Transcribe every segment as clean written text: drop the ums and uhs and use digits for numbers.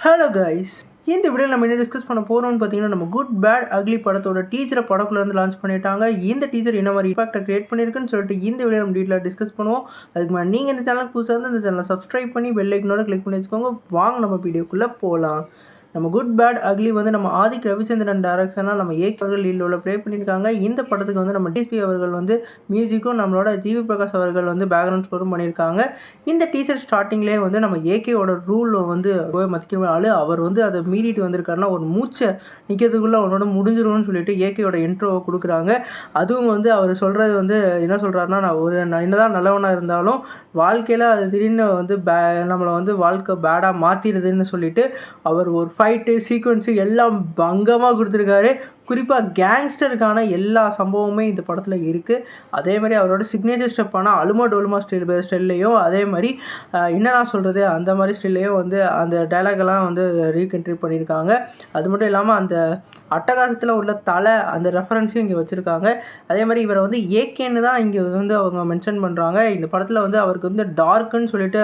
Hello guys, இந்த video நம்ம என்ன டிஸ்கஸ் பண்ண போகிறோம்னு பார்த்தீங்கன்னா, நம்ம குட் பேட் அக்லி படத்தோட டீசரை படக்குள்ளேருந்து லான்ச் பண்ணிட்டாங்க. இந்த டீசர் என்ன மாதிரி இம்பாக்டை கிரியேட் பண்ணியிருக்குன்னு சொல்லிட்டு இந்த வீடியோ நம்ம டீட்டெயிலாக டிஸ்கஸ் பண்ணுவோம். அதுக்கு மேலே நீங்கள் இந்த சேனலுக்கு புதுசாக இருந்து இந்த சேனலை சப்ஸ்கிரைப் பண்ணி பெல் ஐக்கனோட கிளிக் பண்ணி வச்சுக்கோங்க. வாங்க நம்ம வீடியோக்குள்ளே போகலாம். நம்ம குட் பேட் அக்லி வந்து நம்ம ஆதிக் ரவிச்சந்திரன் டைரக்ஷனாக நம்ம ஏக் அவர்கள் லீடில் ப்ளே பண்ணியிருக்காங்க. இந்த படத்துக்கு வந்து நம்ம டிஎஸ்பி அவர்கள் வந்து மியூசிக்கும் நம்மளோட ஜிவி பிரகாஷ் அவர்கள் வந்து பேக்ரவுண்ட் ஸ்கோரும் பண்ணியிருக்காங்க. இந்த டீசர் ஸ்டார்டிங்லேயே வந்து நம்ம ஏகேவோட ரூல் வந்து மதிக்கிற ஆள் அவர் வந்து அதை மீறிட்டு வந்திருக்காருன்னா ஒரு மூச்சை நிற்கிறதுக்குள்ளே அவனோட முடிஞ்சிரும்னு சொல்லிட்டு ஏகேயோட இன்ட்ரோவை கொடுக்குறாங்க. அதுவும் வந்து அவர் சொல்கிறது வந்து என்ன சொல்கிறாருன்னா, நான் என்னதான் நல்லவனாக இருந்தாலும் வாழ்க்கையில் அது திடீர்னு வந்து நம்மளை வந்து வாழ்க்கை பேடாக மாற்றிடுதுன்னு சொல்லிட்டு அவர் ஒரு ஃபைட்டு சீக்வன்ஸு எல்லாம் பங்கமாக கொடுத்துருக்காரு. குறிப்பாக கேங்ஸ்டருக்கான எல்லா சம்பவமுமே இந்த படத்தில் இருக்குது. அதே மாதிரி அவரோட சிக்னேச்சர் ஸ்டெப்பான அலுமா டோலுமா ஸ்டைல்லையும் அதே மாதிரி என்னென்னா சொல்கிறது அந்த மாதிரி ஸ்டைல்லையும் வந்து அந்த டைலாகெல்லாம் வந்து ரீகன்ட்ரி பண்ணியிருக்காங்க. அது மட்டும் இல்லாமல் அந்த அட்டகாசத்தில் உள்ள தலை அந்த ரெஃபரன்ஸையும் இங்கே வச்சுருக்காங்க. அதே மாதிரி இவரை வந்து ஏகேன்னு தான் இங்கே வந்து அவங்க மென்ஷன் பண்ணுறாங்க. இந்த படத்தில் வந்து அவருக்கு வந்து டார்க்குன்னு சொல்லிட்டு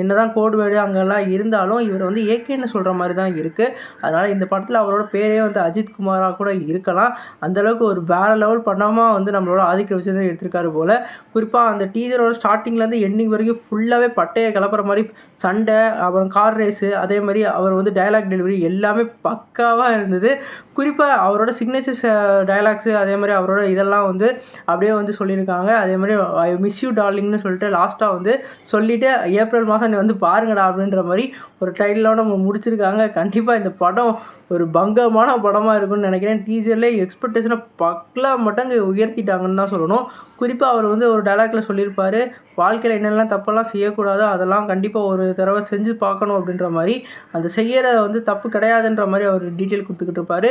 என்ன தான் கோடு வேர்டு அங்கெல்லாம் இருந்தாலும் இவர் வந்து ஏகேன்னு சொல்கிற மாதிரி தான் இருக்குது. அதனால் இந்த படத்தில் அவரோட பேரே வந்து அஜித் குமாராக கூட இருக்கலாம். அந்தளவுக்கு ஒரு வேறு லெவல் பண்ணாமல் வந்து நம்மளோட ஆதிக்க வச்சு எடுத்திருக்காரு போல். குறிப்பாக அந்த டீசரோட ஸ்டார்டிங்லேருந்து எண்டிங் வரைக்கும் ஃபுல்லாகவே பட்டையை கிளப்புற மாதிரி சண்டை, அப்புறம் கார் ரேஸு, அதே மாதிரி அவர் வந்து டைலாக் டெலிவரி எல்லாமே பக்காவாக இருந்தது. குறிப்பாக அவரோட சிக்னேச்சர் டைலாக்ஸு அதே மாதிரி அவரோட இதெல்லாம் வந்து அப்படியே வந்து சொல்லியிருக்காங்க. அதே மாதிரி ஐ மிஸ் யூ டார்லிங்னு சொல்லிட்டு லாஸ்ட்டாக வந்து சொல்லிவிட்டு ஏப்ரல் மாதம் நீ வந்து பாருங்கடா அப்படின்ற மாதிரி ஒரு டைட்டிலோட நம்ம முடிச்சிருக்காங்க. கண்டிப்பாக இந்த படம் ஒரு பங்கமான படமாக இருக்கும்னு நினைக்கிறேன். டீசர்லேயே எக்ஸ்பெக்டேஷனை பக்கலாக மட்டும் உயர்த்திட்டாங்கன்னு தான் சொல்லணும். குறிப்பாக அவர் வந்து ஒரு டைலாக்ல சொல்லியிருப்பார், வாழ்க்கையில் என்னெல்லாம் தப்பெல்லாம் செய்யக்கூடாதோ அதெல்லாம் கண்டிப்பாக ஒரு தடவை செஞ்சு பார்க்கணும் அப்படின்ற மாதிரி, அந்த செய்கிற வந்து தப்பு கிடையாதுன்ற மாதிரி அவர் டீட்டெயில் கொடுத்துக்கிட்டு இருப்பார்.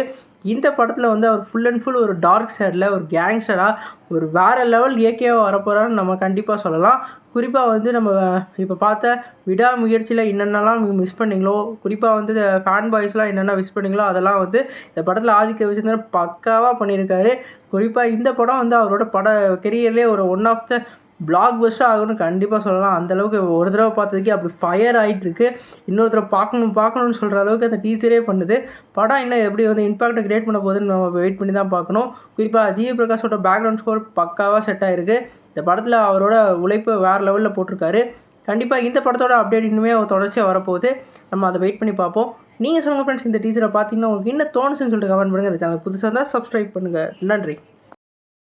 இந்த படத்தில் வந்து அவர் ஃபுல் அண்ட் ஃபுல் ஒரு டார்க் சைடில் ஒரு கேங்ஸ்டராக ஒரு வேறு லெவல் ஏகேவாக வரப்போகிறான்னு நம்ம கண்டிப்பாக சொல்லலாம். குறிப்பாக வந்து நம்ம இப்போ பார்த்த விடாமுயற்சியில் என்னென்னலாம் மிஸ் பண்ணிங்களோ, குறிப்பாக வந்து ஃபேன் பாய்ஸ்லாம் என்னென்ன மிஸ் பண்ணிங்களோ அதெல்லாம் வந்து இந்த படத்தில் ஆதிக்க வச்சிருந்தாலும் பக்காவாக பண்ணியிருக்காரு. குறிப்பாக இந்த படம் வந்து அவரோட கெரியர்லேயே ஒரு one of the blockbuster ஆகும்னு கண்டிப்பாக சொல்லலாம். அந்தளவுக்கு ஒரு தடவை பார்த்ததுக்கே அப்படி ஃபயர் ஆகிட்டுருக்கு. இன்னொருத்தரை பார்க்கணும்னு சொல்கிற அளவுக்கு அந்த டீசரே பண்ணுது. படம் இன்னும் எப்படி வந்து இம்பாக்டை கிரியேட் பண்ண போகுதுன்னு நம்ம வெயிட் பண்ணி தான் பார்க்கணும். குறிப்பாக ஜிவி பிரகாஷோட பேக்ரவுண்ட் ஸ்கோர் பக்காவாக செட் ஆகிருக்கு. இந்த படத்தில் அவரோட உழைப்பு வேறு லெவலில் போட்டிருக்காரு. கண்டிப்பாக இந்த படத்தோட அப்டேட் இன்னுமே தொடர்ச்சியாக வரப்போகுது. நம்ம அதை வெயிட் பண்ணி பார்ப்போம். நீங்கள் சொல்லுங்கள் ஃப்ரெண்ட்ஸ், இந்த டீசரை பார்த்தீங்கன்னா உங்களுக்கு என்ன தோணுச்சுன்னு சொல்லிட்டு கமெண்ட் பண்ணுங்கள். இந்த சேனல் புதுசாக இருந்தால் சப்ஸ்கிரைப் பண்ணுங்கள். நன்றி.